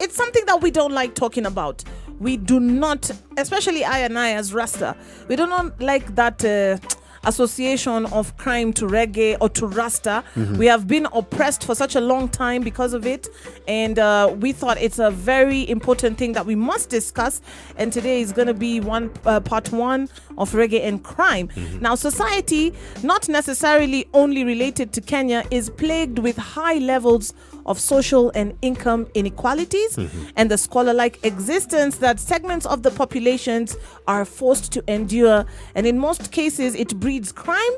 it's something that we don't like talking about. We do not, especially I and I as Rasta, we do not like that association of crime to reggae or to Rasta. We have been oppressed for such a long time because of it, and we thought it's a very important thing that we must discuss. And today is going to be part one of reggae and crime. Now, society, not necessarily only related to Kenya, is plagued with high levels of social and income inequalities and the scholar-like existence that segments of the populations are forced to endure, and in most cases it breeds crime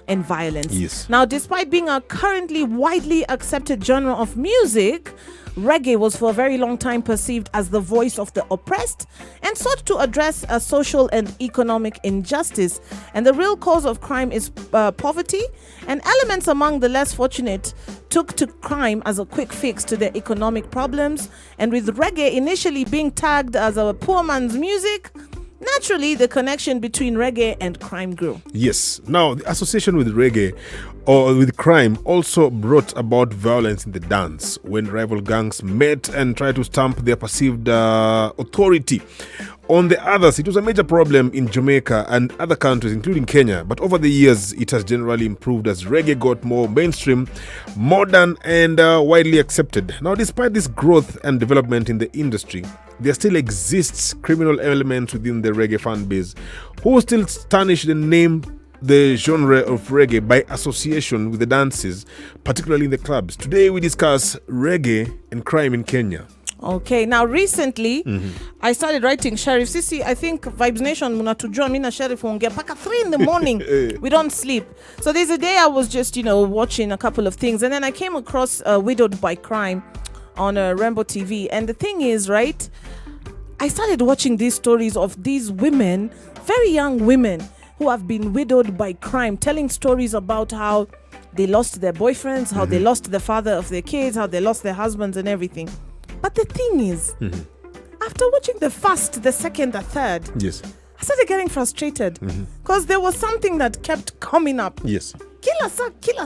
and violence. Yes. Now, despite being a currently widely accepted genre of music, reggae was for a very long time perceived as the voice of the oppressed and sought to address a social and economic injustice. And the real cause of crime is poverty, and elements among the less fortunate took to crime as a quick fix to their economic problems. And with reggae initially being tagged as a poor man's music, naturally the connection between reggae and crime grew. Yes. Now, the association with reggae or with crime also brought about violence in the dance when rival gangs met and tried to stamp their perceived authority on the others. It was a major problem in Jamaica and other countries, including Kenya. But over the years, it has generally improved as reggae got more mainstream, modern, and widely accepted. Now, despite this growth and development in the industry, there still exists criminal elements within the reggae fan base who still tarnish the name, the genre of reggae by association with the dances, particularly in the clubs. Today we discuss reggae and crime in Kenya. Okay, now recently I started writing Sheriff Sisi. I think Vibes Nation munatujua mina Sheriff ongea paka 3 in the morning. We don't sleep. So there's a day I was just, watching a couple of things, and then I came across Widowed by Crime on Rainbow TV. And the thing is, right, I started watching these stories of these women, very young women, who have been widowed by crime, telling stories about how they lost their boyfriends, how they lost the father of their kids, how they lost their husbands and everything. But the thing is, after watching the first, the second, the third, Yes. I started getting frustrated because there was something that kept coming up. Yes. Kila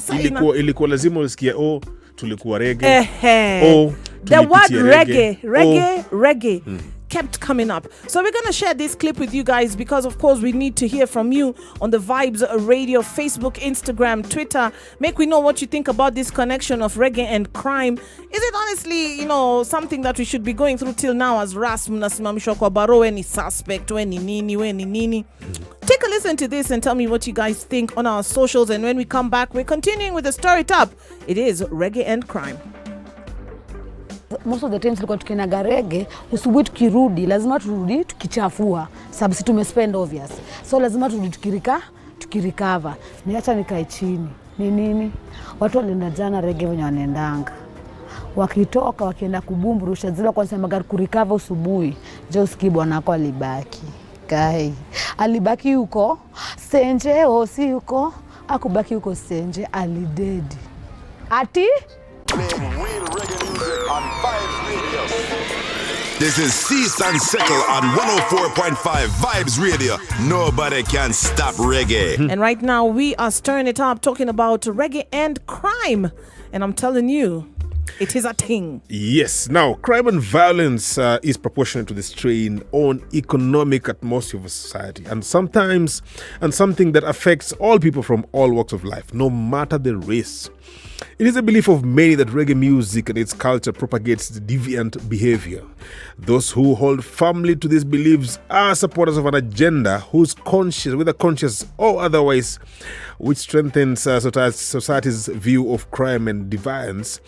saa Ilikuwa lazima usikie tulikuwa reggae. the word tulipitia reggae kept coming up. So we're going to share this clip with you guys because, of course, we need to hear from you on the Vibes Radio, Facebook, Instagram, Twitter. Make we know what you think about this connection of reggae and crime. Is it honestly, something that we should be going through till now as Ras mnasimamishwa kwa baro, any suspect, any nini. Take a listen to this and tell me what you guys think on our socials. And when we come back, we're continuing with the story top. It is reggae and crime. Most of the times tulikuwa tukinaga reggae, usubuhi tukirudi lazima turudi tukichafua sababu si tumespend obvious. So lazima turudi tukirikava. Niacha nikae chini. Ni nini? Watu walienda jana reggae wenye wanaendanga. Wakitoka wakienda kubumburusha zile kwanza magari kurikava usubuhi. Jos Kibwana kwa alibaki. Kai. Alibaki huko Senje si huko. Akubaki huko Senje alidedi. Ati Real reggae music on Vibes Radio. This is Cease and Sickle on 104.5 Vibes Radio. Nobody can stop reggae. And right now we are stirring it up, talking about reggae and crime. And I'm telling you, it is a thing. Yes. Now, crime and violence is proportionate to the strain on economic atmosphere of a society, and sometimes something that affects all people from all walks of life, no matter the race. It is a belief of many that reggae music and its culture propagates deviant behavior. Those who hold firmly to these beliefs are supporters of an agenda whose conscious, whether conscious or otherwise, which strengthens society's view of crime and deviance,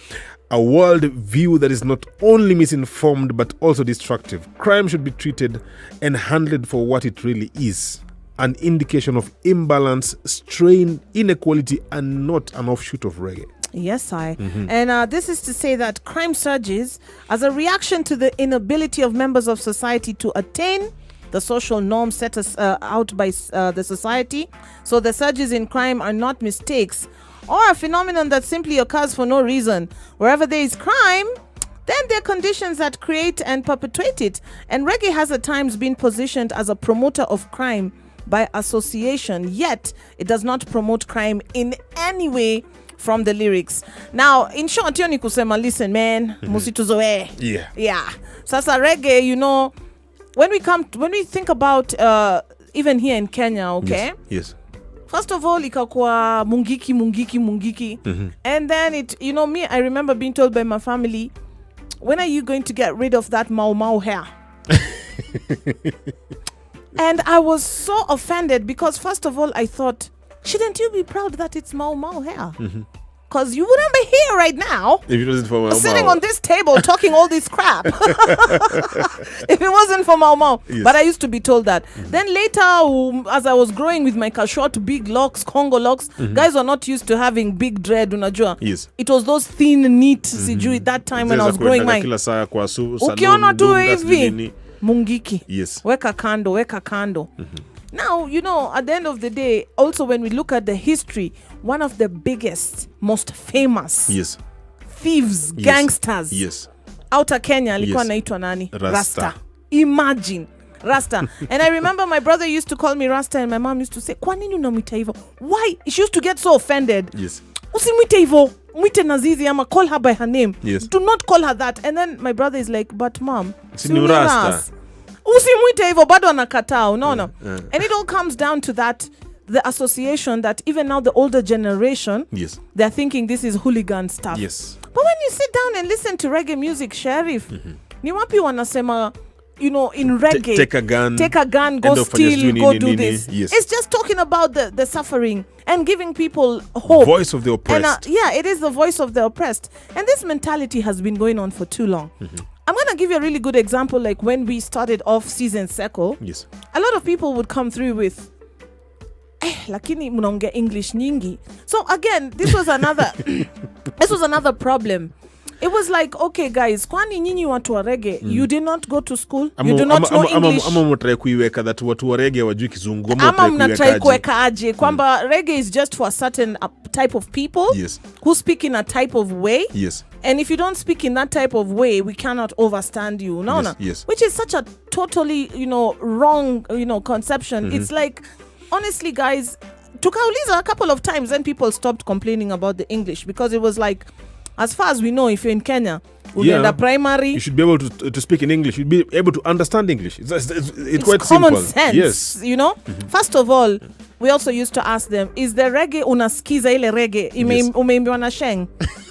a world view that is not only misinformed but also destructive. Crime should be treated and handled for what it really is: an indication of imbalance, strain, inequality, and not an offshoot of reggae. Yes, And this is to say that crime surges as a reaction to the inability of members of society to attain the social norms set out by the society. So the surges in crime are not mistakes or a phenomenon that simply occurs for no reason. Wherever there is crime, then there are conditions that create and perpetuate it. And reggae has at times been positioned as a promoter of crime by association, yet it does not promote crime in any way from the lyrics. Now, in short, hiyo ni kusema, listen man, musituzoe. Yeah. Sasa reggae, you know, when we think about even here in Kenya, okay? Yes. First of all, ikakuwa mungiki. And then I remember being told by my family, when are you going to get rid of that mau hair? And I was so offended because first of all, I thought, shouldn't you be proud that it's mau hair? Because you wouldn't be here right now if it wasn't for Mau sitting on this table talking all this crap. If it wasn't for Mau. Yes. But I used to be told that. Then later, as I was growing with my short, big locks, Congo locks, guys were not used to having big dread, unajua. Yes. It was those thin, neat, sijui, that time when I was growing mine. Ukiona tu hivi, mungiki. Yes. Weka kando. Now, at the end of the day, also when we look at the history, one of the biggest, most famous thieves, gangsters outer Kenya alikuwa anaitwa nani? Rasta. Imagine. Rasta. And I remember my brother used to call me Rasta and my mom used to say, kwa nini unamwita hivyo? Why? She used to get so offended. Yes. Usimwite hivyo. Mwite Nazizi ama call her by her name. Yes. Do not call her that. And then my brother is like, but mom, si ni Rasta. Usimwite hivyo, bado anakataa, unaona? And it all comes down to that, the association that even now the older generation, they're thinking this is hooligan stuff. Yes. But when you sit down and listen to reggae music, Sheriff, ni wapi wanasema, in reggae, take a gun, go steal, go do this. Yes. It's just talking about the suffering and giving people hope. Voice of the oppressed. And, it is the voice of the oppressed. And this mentality has been going on for too long. I'm going to give you a really good example, like when we started off Season Circle. Yes. A lot of people would come through with, lakini mnaongea English nyingi. So again, this was another problem. It was like, okay guys, kwani nyinyi watu wa reggae, you did not go to school, you do not know English. Ama mnataka kuiweka that watu wa reggae wajui kizungu, ama mnataka kuweka aje kwamba reggae is just for a certain type of people who speak in a type of way. Yes. And if you don't speak in that type of way, we cannot overstand you. Yes. Which is such a totally, wrong, conception. It's like, honestly, guys, tukauliza a couple of times, then people stopped complaining about the English because it was like, as far as we know, if you're in Kenya, unaenda primary, you should be able to speak in English. You'd be able to understand English. It's quite common simple. Sense, First of all, we also used to ask them, is the reggae unasikiza ile reggae umeimbiwa na sheng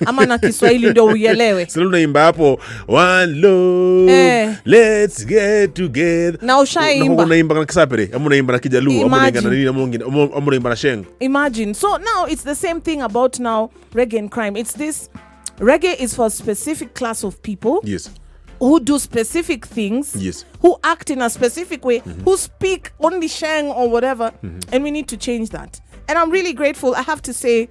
ama na Kiswahili ndio uielewe? Sasa unaimba hapo one love, let's get together. Na ushaimba. Unaimba na Kisapere, ama unaimba na Kijaluo, ama unaimba na nini, ama unaimba na sheng. Imagine. So now it's the same thing about now reggae and crime. It's this, reggae is for a specific class of people. Yes. Who do specific things, who act in a specific way, who speak only sheng or whatever, and we need to change that. And I'm really grateful. I have to say,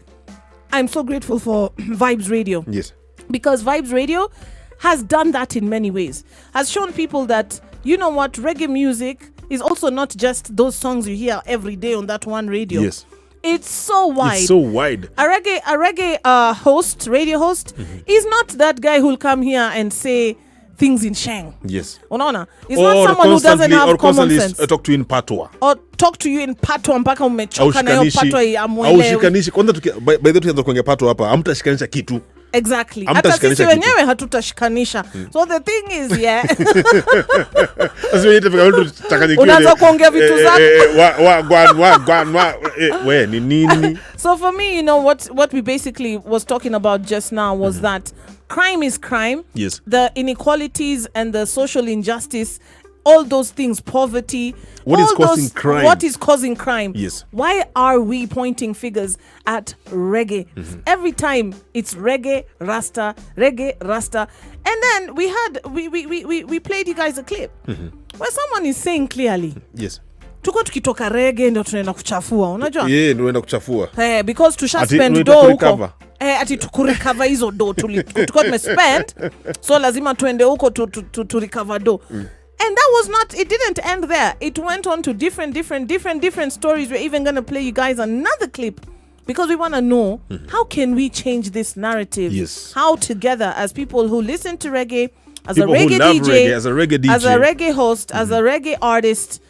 I'm so grateful for Vibes Radio. Yes. Because Vibes Radio has done that in many ways. Has shown people that, you know what, reggae music is also not just those songs you hear every day on that one radio. Yes. It's so wide. It's so wide. A reggae host, radio host, is not that guy who'll come here and say things in sheng. Yes. Unaona? It's not someone who doesn't have common sense. Or talk to you in patois. Or talk to you in patois mpaka umechoka na hiyo patois ya muelewe. Aushikanishi. Kwanza by the way tukianza kuongea patois hapa, hamtashikanisha kitu. Exactly. Hata sisi wenyewe hatutashikanisha. So the thing is, unaanza kuongea vitu zako. We ni nini? So for me, what we basically was talking about just now was that crime is crime. Yes. The inequalities and the social injustice, all those things, poverty. What is causing crime? What is causing crime? Yes. Why are we pointing fingers at reggae? Every time it's reggae, Rasta. And then we played you guys a clip where someone is saying clearly. Yes. Tuko tukitoka reggae ndio tunaenda kuchafua, unajua? Ndio tunaenda kuchafua. Because tusha spend dough huko. Ati tukurecover hizo dough tulikuwa tumespend. So lazima tuende huko to recover dough. And that was not, it didn't end there. It went on to different stories. We're even going to play you guys another clip because we want to know how can we change this narrative? Yes. How together as people who listen to reggae, as people a reggae who love DJ, reggae, as a reggae DJ, as a reggae host, as a reggae artist,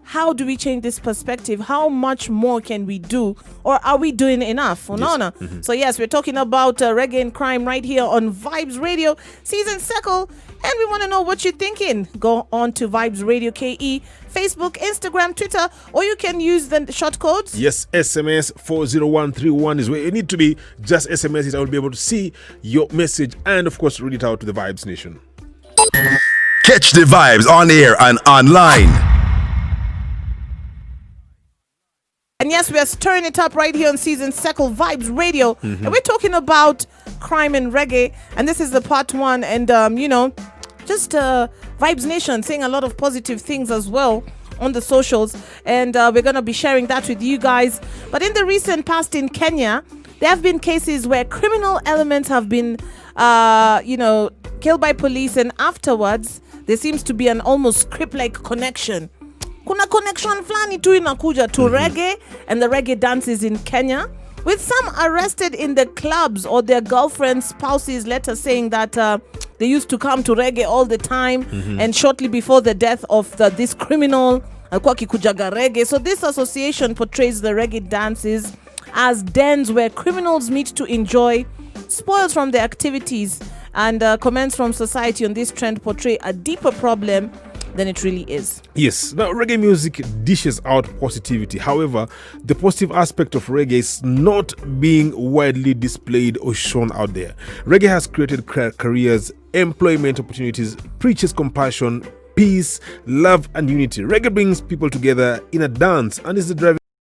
how do we change this perspective? How much more can we do? Or are we doing enough? Unaona? So yes, we're talking about reggae and crime right here on Vibes Radio, Season Circle. And we want to know what you're thinking. Go on to Vibes Radio KE, Facebook, Instagram, Twitter, or you can use the short codes. Yes, SMS 40131 is where you need to be. Just SMS it. I will be able to see your message and, of course, read it out to the Vibes Nation. Catch the vibes on air and online. And yes, we are stirring it up right here on Season Circle Vibes Radio. And we're talking about crime and reggae. And this is the part one. And, just Vibes Nation saying a lot of positive things as well on the socials. And we're going to be sharing that with you guys. But in the recent past in Kenya, there have been cases where criminal elements have been, killed by police. And afterwards, there seems to be an almost script-like connection. Kuna connection flani tu inakuja to reggae and the reggae dances in Kenya, with some arrested in the clubs or their girlfriends, spouses, letters saying that they used to come to reggae all the time, and shortly before the death of this criminal, alikuwa akikujaga reggae. So this association portrays the reggae dances as dens where criminals meet to enjoy spoils from their activities, and comments from society on this trend portray a deeper problem than it really is. Yes. Now, reggae music dishes out positivity. However, the positive aspect of reggae is not being widely displayed or shown out there. Reggae has created careers, employment opportunities, preaches compassion, peace, love, and unity. Reggae brings people together in a dance and is the driving